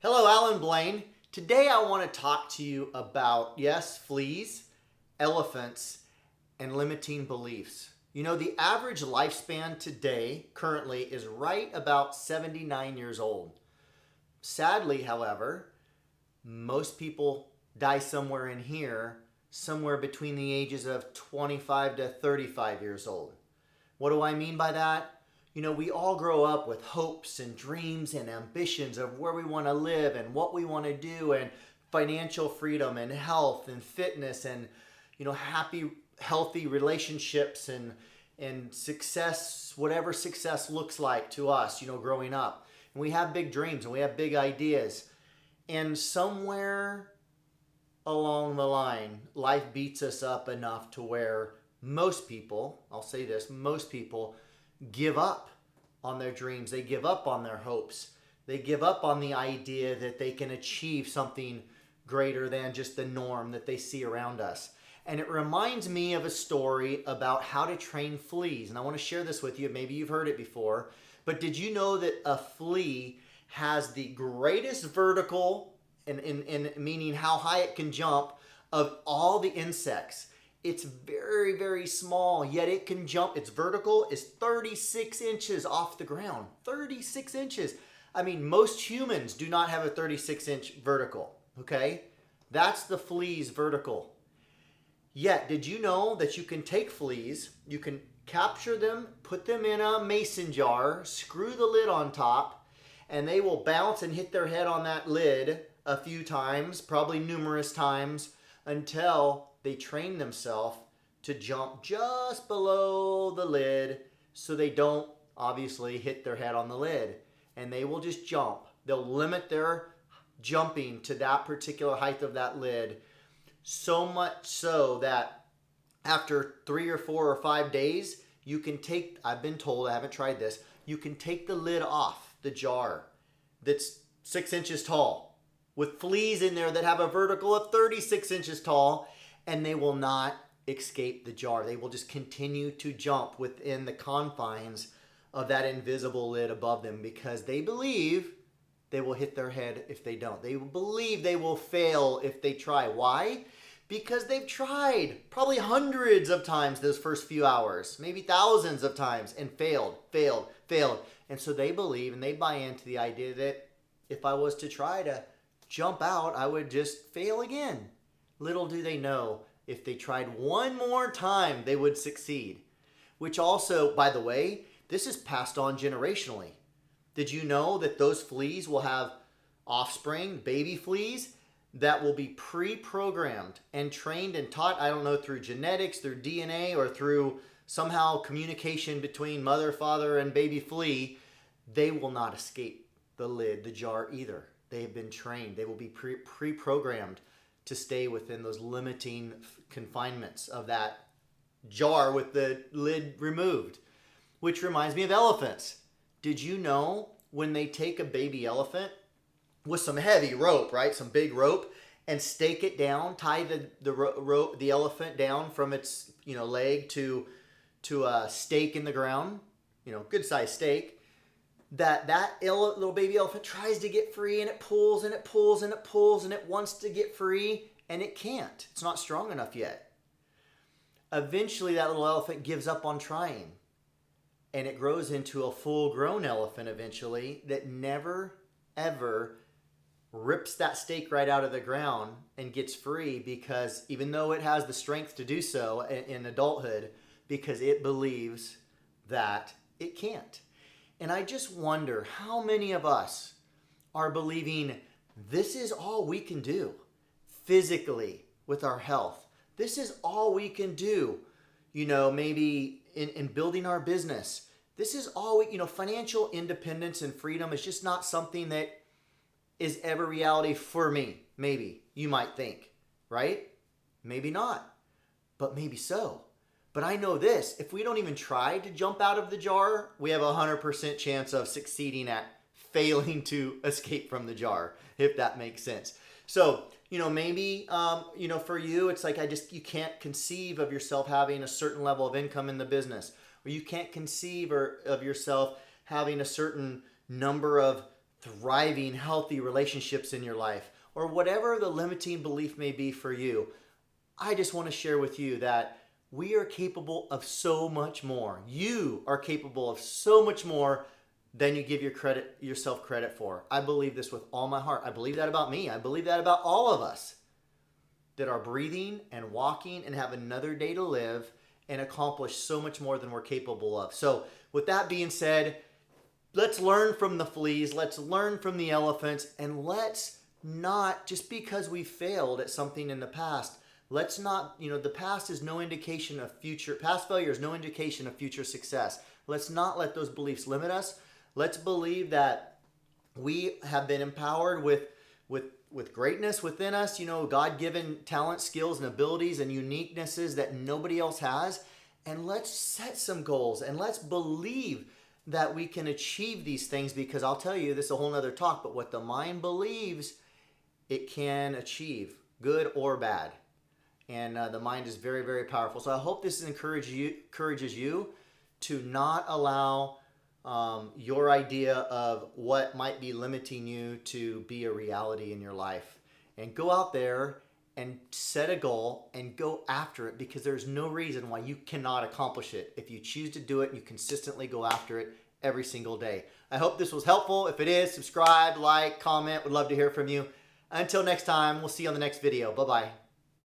Hello, Allan, Blain. Today I want to talk to you about, yes, fleas, elephants, and limiting beliefs. You know, the average lifespan today currently is right about 79 years old. Sadly, however, most people die somewhere in here, somewhere between the ages of 25 to 35 years old. What do I mean by that? You know, we all grow up with hopes and dreams and ambitions of where we want to live and what we want to do, and financial freedom and health and fitness and, happy, healthy relationships and success, whatever success looks like to us, growing up. And we have big dreams and we have big ideas. And somewhere along the line, life beats us up enough to where most people, I'll say this, most people give up on their dreams. They give up on their hopes. They give up on the idea that they can achieve something greater than just the norm that they see around us. And it reminds me of a story about how to train fleas. And I want to share this with you. Maybe you've heard it before. But did you know that a flea has the greatest vertical, in meaning how high it can jump, of all the insects? It's very, very small, yet it can jump. Its vertical is 36 inches off the ground. 36 inches. I mean, most humans do not have a 36-inch vertical, okay? That's the flea's vertical. Yet, did you know that you can take fleas, you can capture them, put them in a mason jar, screw the lid on top, and they will bounce and hit their head on that lid a few times, probably numerous times, until they train themselves to jump just below the lid so they don't obviously hit their head on the lid. And they will just jump. They'll limit their jumping to that particular height of that lid, so much so that after 3 or 4 or 5 days, you can take, I've been told, I haven't tried this, you can take the lid off the jar that's 6 inches tall with fleas in there that have a vertical of 36 inches tall, and they will not escape the jar. They will just continue to jump within the confines of that invisible lid above them, because they believe they will hit their head if they don't. They believe they will fail if they try. Why? Because they've tried probably hundreds of times those first few hours, maybe thousands of times, and failed. And so they believe and they buy into the idea that if I was to try to jump out, I would just fail again. Little do they know, if they tried one more time, they would succeed. Which also, by the way, this is passed on generationally. Did you know that those fleas will have offspring, baby fleas, that will be pre-programmed and trained and taught, I don't know, through genetics, through DNA, or through somehow communication between mother, father, and baby flea? They will not escape the lid, the jar either. They have been trained. They will be pre-programmed to stay within those limiting confinements of that jar with the lid removed. Which reminds me of elephants. Did you know when they take a baby elephant with some heavy rope, right? Some big rope, and stake it down, tie the elephant down from its leg to a stake in the ground, good sized stake. That little baby elephant tries to get free, and it pulls and it pulls and it pulls, and it wants to get free, and it can't. It's not strong enough yet. Eventually that little elephant gives up on trying, and it grows into a full-grown elephant eventually that never ever rips that stake right out of the ground and gets free, because even though it has the strength to do so in adulthood, because it believes that it can't. And I just wonder how many of us are believing this is all we can do physically with our health. This is all we can do, maybe in building our business. This is all financial independence and freedom is just not something that is ever reality for me. Maybe you might think, right? Maybe not, but maybe so. But I know this, if we don't even try to jump out of the jar, we have a 100% chance of succeeding at failing to escape from the jar, if that makes sense. So, maybe, for you, it's like you can't conceive of yourself having a certain level of income in the business, or you can't conceive of yourself having a certain number of thriving, healthy relationships in your life, or whatever the limiting belief may be for you. I just want to share with you that we are capable of so much more. You are capable of so much more than you give yourself credit for. I believe this with all my heart. I believe that about me. I believe that about all of us that are breathing and walking and have another day to live and accomplish so much more than we're capable of. So with that being said, let's learn from the fleas, let's learn from the elephants, and let's not, just because we failed at something in the past, let's not, the past is no indication of past failure is no indication of future success. Let's not let those beliefs limit us. Let's believe that we have been empowered with greatness within us, God-given talent, skills, and abilities and uniquenesses that nobody else has. And let's set some goals and let's believe that we can achieve these things, because I'll tell you, this is a whole nother talk, but what the mind believes, it can achieve, good or bad. And the mind is very, very powerful. So I hope this encourages you to not allow your idea of what might be limiting you to be a reality in your life. And go out there and set a goal and go after it, because there's no reason why you cannot accomplish it if you choose to do it and you consistently go after it every single day. I hope this was helpful. If it is, subscribe, like, comment. Would love to hear from you. Until next time, we'll see you on the next video. Bye-bye.